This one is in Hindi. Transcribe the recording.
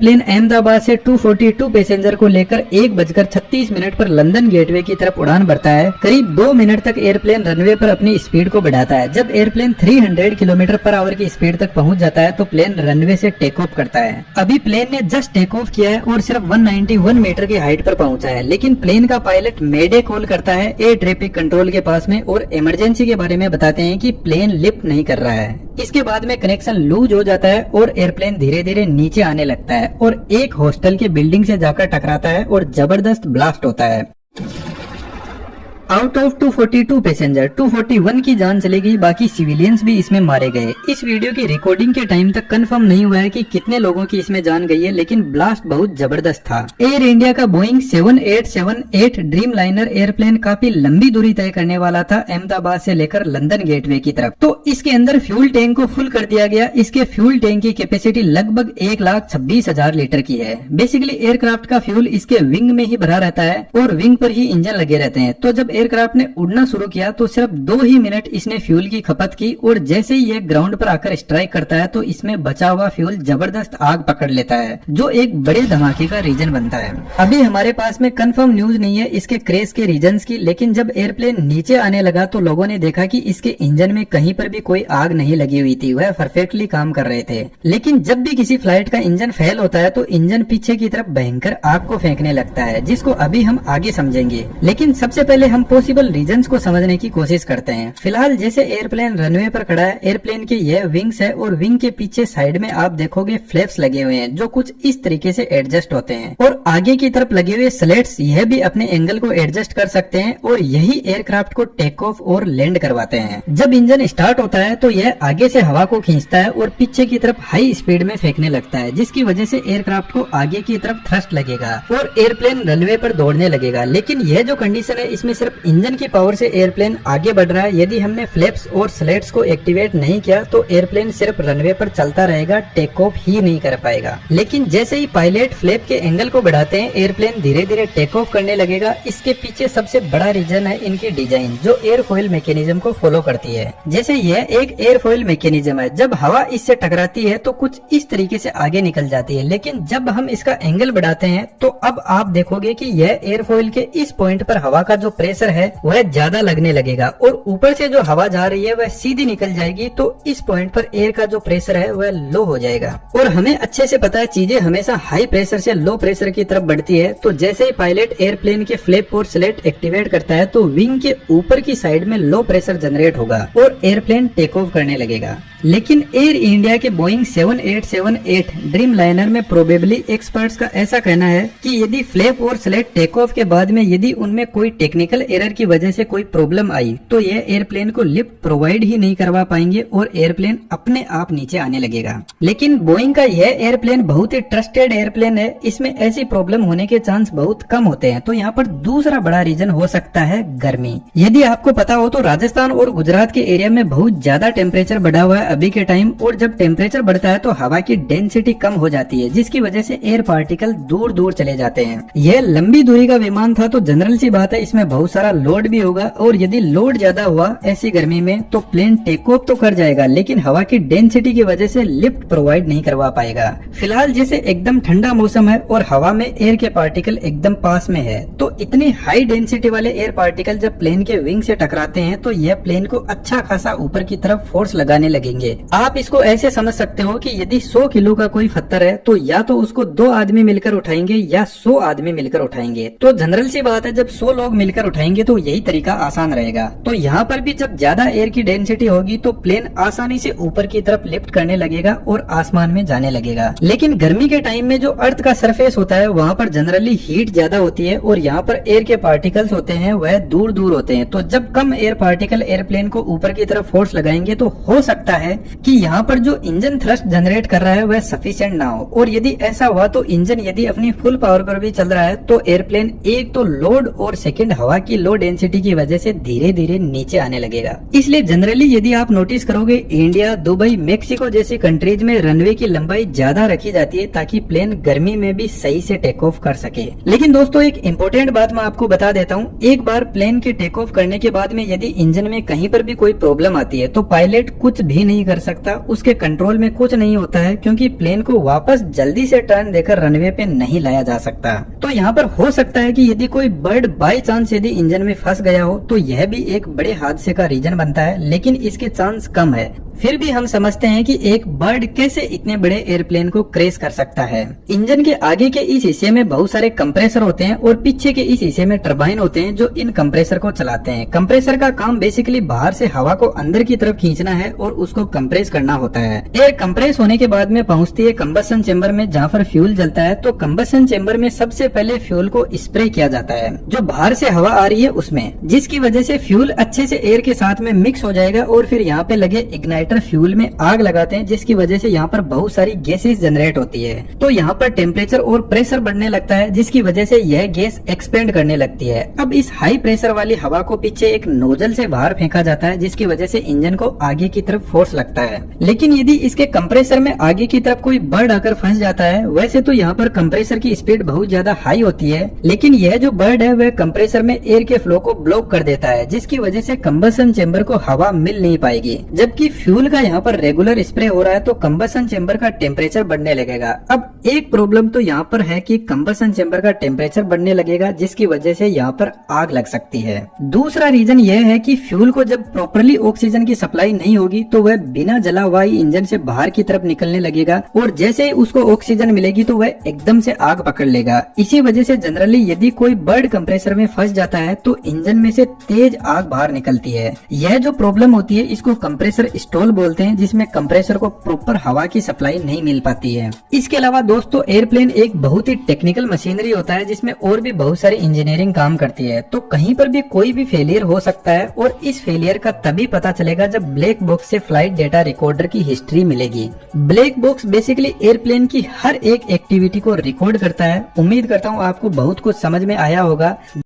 प्लेन अहमदाबाद से 242 पैसेंजर को लेकर 1:36 पर लंदन गेटवे की तरफ उड़ान भरता है। करीब 2 मिनट तक एयरप्लेन रनवे पर अपनी स्पीड को बढ़ाता है। जब एयरप्लेन 300 किलोमीटर पर आवर की स्पीड तक पहुंच जाता है तो प्लेन रनवे से टेक ऑफ करता है। अभी प्लेन ने जस्ट टेक ऑफ किया है और सिर्फ 191 मीटर की हाइट पर पहुंचा है, लेकिन प्लेन का पायलट मेडे कॉल करता है एयर ट्रैफिक कंट्रोल के पास में और इमरजेंसी के बारे में बताते हैं कि प्लेन लिफ्ट नहीं कर रहा है। इसके बाद में कनेक्शन लूज हो जाता है और एयरप्लेन धीरे धीरे नीचे आने लगता है और एक हॉस्टल के बिल्डिंग से जाकर टकराता है और जबरदस्त ब्लास्ट होता है। आउट ऑफ 242 पैसेंजर 241 की जान चली गई, बाकी सिविलियंस भी इसमें मारे गए। इस वीडियो की रिकॉर्डिंग के टाइम तक कंफर्म नहीं हुआ है कि कितने लोगों की इसमें जान गई है, लेकिन ब्लास्ट बहुत जबरदस्त था। एयर इंडिया का बोइंग 7878 ड्रीम लाइनर एयरप्लेन काफी लंबी दूरी तय करने वाला था अहमदाबाद से लेकर लंदन गेटवे की तरफ। तो इसके अंदर फ्यूल टैंक को फुल कर दिया गया। इसके फ्यूल टैंक की कैपेसिटी लगभग 1,26,000 लीटर की है। बेसिकली एयरक्राफ्ट का फ्यूल इसके विंग में ही भरा रहता है और विंग पर ही इंजन लगे रहते हैं। तो जब एयरक्राफ्ट ने उड़ना शुरू किया तो सिर्फ 2 ही मिनट इसने फ्यूल की खपत की और जैसे ही यह ग्राउंड पर आकर स्ट्राइक करता है तो इसमें बचा हुआ फ्यूल जबरदस्त आग पकड़ लेता है, जो एक बड़े धमाके का रीजन बनता है। अभी हमारे पास में कंफर्म न्यूज नहीं है इसके क्रैश के रीजंस की, लेकिन जब एयरप्लेन नीचे आने लगा तो लोगों ने देखा कि इसके इंजन में कहीं पर भी कोई आग नहीं लगी हुई थी, वह परफेक्टली काम कर रहे थे। लेकिन जब भी किसी फ्लाइट का इंजन फेल होता है तो इंजन पीछे की तरफ भयंकर आग को फेंकने लगता है, जिसको अभी हम आगे समझेंगे। लेकिन सबसे पहले हम पॉसिबल रीजंस को समझने की कोशिश करते हैं। फिलहाल जैसे एयरप्लेन रनवे पर खड़ा है, एयरप्लेन के यह विंग्स है और विंग के पीछे साइड में आप देखोगे फ्लैप्स लगे हुए हैं जो कुछ इस तरीके से एडजस्ट होते हैं और आगे की तरफ लगे हुए स्लेट्स यह भी अपने एंगल को एडजस्ट कर सकते हैं और यही एयरक्राफ्ट को टेक ऑफ और लैंड करवाते हैं। जब इंजन स्टार्ट होता है तो यह आगे से हवा को खींचता है और पीछे की तरफ हाई स्पीड में फेंकने लगता है, जिसकी वजह से एयरक्राफ्ट को आगे की तरफ थ्रस्ट लगेगा और एयरप्लेन रनवे पर दौड़ने लगेगा। लेकिन यह जो कंडीशन है इसमें सिर्फ इंजन की पावर से एयरप्लेन आगे बढ़ रहा है। यदि हमने फ्लैप्स और स्लेट्स को एक्टिवेट नहीं किया तो एयरप्लेन सिर्फ रनवे पर चलता रहेगा, टेक ऑफ ही नहीं कर पाएगा। लेकिन जैसे ही पायलट फ्लैप के एंगल को बढ़ाते हैं एयरप्लेन धीरे धीरे टेक ऑफ करने लगेगा। इसके पीछे सबसे बड़ा रीजन है इनकी डिजाइन, जो एयरफॉइल मैकेनिज्म को फॉलो करती है। जैसे यह एक एयरफॉइल मैकेनिज्म है, जब हवा इससे टकराती है तो कुछ इस तरीके से आगे निकल जाती है, लेकिन जब हम इसका एंगल बढ़ाते हैं तो अब आप देखोगे कि यह एयरफॉइल के इस पॉइंट पर हवा का जो प्रेशर है वह ज्यादा लगने लगेगा और ऊपर से जो हवा जा रही है वह सीधी निकल जाएगी। तो इस पॉइंट पर एयर का जो प्रेशर है वह लो हो जाएगा और हमें अच्छे से पता है चीजें हमेशा हाई प्रेशर से लो प्रेशर की तरफ बढ़ती है। तो जैसे ही पायलट एयरप्लेन के फ्लैप और स्लेट एक्टिवेट करता है तो विंग के ऊपर की साइड में लो प्रेशर जनरेट होगा और एयरप्लेन टेक ऑफ करने लगेगा। लेकिन एयर इंडिया के बोइंग 7878 ड्रीम लाइनर में प्रोबेबली एक्सपर्ट्स का ऐसा कहना है कि यदि फ्लैप और स्लेट टेक ऑफ के बाद में यदि उनमें कोई टेक्निकल एरर की वजह से कोई प्रॉब्लम आई तो यह एयरप्लेन को लिफ्ट प्रोवाइड ही नहीं करवा पाएंगे और एयरप्लेन अपने आप नीचे आने लगेगा। लेकिन बोइंग का यह एयरप्लेन बहुत ही ट्रस्टेड एयरप्लेन है, इसमें ऐसी प्रॉब्लम होने के चांस बहुत कम होते हैं। तो यहाँ पर दूसरा बड़ा रीजन हो सकता है गर्मी। यदि आपको पता हो तो राजस्थान और गुजरात के एरिया में बहुत ज्यादा टेम्परेचर बढ़ा हुआ है अभी के टाइम, और जब टेम्परेचर बढ़ता है तो हवा की डेंसिटी कम हो जाती है, जिसकी वजह से एयर पार्टिकल दूर दूर चले जाते हैं। यह लंबी दूरी का विमान था तो जनरल सी बात है इसमें बहुत सारा लोड भी होगा और यदि लोड ज्यादा हुआ ऐसी गर्मी में तो प्लेन टेक ऑफ तो कर जाएगा, लेकिन हवा की डेंसिटी की वजह से लिफ्ट प्रोवाइड नहीं करवा पाएगा। फिलहाल जैसे एकदम ठंडा मौसम है और हवा में एयर के पार्टिकल एकदम पास में है, तो इतनी हाई डेंसिटी वाले एयर पार्टिकल जब प्लेन के विंग से टकराते हैं तो यह प्लेन को अच्छा खासा ऊपर की तरफ फोर्स लगाने लगेंगे। आप इसको ऐसे समझ सकते हो कि यदि 100 किलो का कोई पत्थर है तो या तो उसको 2 आदमी मिलकर उठाएंगे या 100 आदमी मिलकर उठाएंगे। तो जनरल सी बात है जब 100 लोग मिलकर उठाएंगे तो यही तरीका आसान रहेगा। तो यहाँ पर भी जब ज्यादा एयर की डेंसिटी होगी तो प्लेन आसानी से ऊपर की तरफ लिफ्ट करने लगेगा और आसमान में जाने लगेगा। लेकिन गर्मी के टाइम में जो अर्थ का सरफेस होता है वहाँ पर जनरली हीट ज्यादा होती है और यहाँ पर एयर के पार्टिकल्स होते हैं वह दूर दूर होते हैं। तो जब कम एयर पार्टिकल एयरप्लेन को ऊपर की तरफ फोर्स लगाएंगे तो हो सकता है कि यहाँ पर जो इंजन थ्रस्ट जनरेट कर रहा है वह सफिशिएंट ना हो, और यदि ऐसा हुआ तो इंजन यदि अपनी फुल पावर पर भी चल रहा है तो एयरप्लेन एक तो लोड और सेकंड हवा की लो डेंसिटी की वजह से धीरे धीरे नीचे आने लगेगा। इसलिए जनरली यदि आप नोटिस करोगे इंडिया, दुबई, मेक्सिको जैसी कंट्रीज में रनवे की लंबाई ज्यादा रखी जाती है ताकि प्लेन गर्मी में भी सही से टेक ऑफ कर सके। लेकिन दोस्तों एक इम्पोर्टेंट बात मैं आपको बता देता हूँ, एक बार प्लेन के टेक ऑफ करने के बाद में यदि इंजन में कहीं पर भी कोई प्रॉब्लम आती है तो पायलट कुछ भी नहीं कर सकता, उसके कंट्रोल में कुछ नहीं होता है, क्योंकि प्लेन को वापस जल्दी से टर्न देकर रनवे पे नहीं लाया जा सकता। तो यहाँ पर हो सकता है कि यदि कोई बर्ड बाय चांस यदि इंजन में फंस गया हो तो यह भी एक बड़े हादसे का रीजन बनता है, लेकिन इसके चांस कम है। फिर भी हम समझते हैं कि एक बर्ड कैसे इतने बड़े एयरप्लेन को क्रैश कर सकता है। इंजन के आगे के इस हिस्से में बहुत सारे कंप्रेसर होते हैं और पीछे के इस हिस्से में टरबाइन होते हैं जो इन कंप्रेसर को चलाते हैं। कंप्रेसर का काम बेसिकली बाहर से हवा को अंदर की तरफ खींचना है और उसको कंप्रेस करना होता है। एयर कंप्रेस होने के बाद में पहुंचती है कंबशन चेंबर में, जहाँ पर फ्यूल जलता है। तो कंबशन चेंबर में सबसे पहले फ्यूल को स्प्रे किया जाता है जो बाहर से हवा आ रही है उसमें, जिसकी वजह से फ्यूल अच्छे से एयर के साथ में मिक्स हो जाएगा और फिर यहाँ पे लगे इग्नाइटर फ्यूल में आग लगाते हैं, जिसकी वजह से यहाँ पर बहुत सारी गैसेस जनरेट होती है। तो यहाँ पर टेम्परेचर और प्रेशर बढ़ने लगता है, जिसकी वजह से यह गैस एक्सपेंड करने लगती है। अब इस हाई प्रेशर वाली हवा को पीछे एक नोजल से बाहर फेंका जाता है, जिसकी वजह से इंजन को आगे की तरफ फोर्स लगता है। लेकिन यदि इसके कंप्रेसर में आगे की तरफ कोई बर्ड आकर फंस जाता है, वैसे तो यहाँ पर कंप्रेसर की स्पीड बहुत ज्यादा हाई होती है, लेकिन यह जो बर्ड है वह कंप्रेसर में एयर के फ्लो को ब्लॉक कर देता है, जिसकी वजह से कंबशन चेंबर को हवा मिल नहीं पाएगी। जबकि फ्यूल का यहाँ पर रेगुलर स्प्रे हो रहा है तो कंबशन चेंबर का टेम्परेचर बढ़ने लगेगा। अब एक प्रॉब्लम तो यहाँ पर है कि कंबशन चेंबर का टेम्परेचर बढ़ने लगेगा, जिसकी वजह से यहाँ पर आग लग सकती है। दूसरा रीजन यह है कि फ्यूल को जब प्रॉपरली ऑक्सीजन की सप्लाई नहीं होगी तो वह बिना जला हुआ ही इंजन से बाहर की तरफ निकलने लगेगा और जैसे ही उसको ऑक्सीजन मिलेगी तो वह एकदम से आग पकड़ लेगा। इसी वजह से जनरली यदि कोई बर्ड कंप्रेसर में फंस जाता है तो इंजन में से तेज आग बाहर निकलती है। यह जो प्रॉब्लम होती है इसको कंप्रेसर स्टॉल बोलते हैं, जिसमें कंप्रेसर को प्रॉपर हवा की सप्लाई नहीं मिल पाती है। इसके अलावा दोस्तों एयरप्लेन एक बहुत ही टेक्निकल मशीनरी होता है, जिसमें और भी बहुत सारी इंजीनियरिंग काम करती है। तो कहीं पर भी कोई भी फेलियर हो सकता है और इस फेलियर का तभी पता चलेगा जब ब्लैक बॉक्स से फ्लाइट डेटा रिकॉर्डर की हिस्ट्री मिलेगी। ब्लैक बॉक्स बेसिकली एयरप्लेन की हर एक एक्टिविटी को रिकॉर्ड करता है। उम्मीद करता हूँ आपको बहुत कुछ समझ में आया होगा।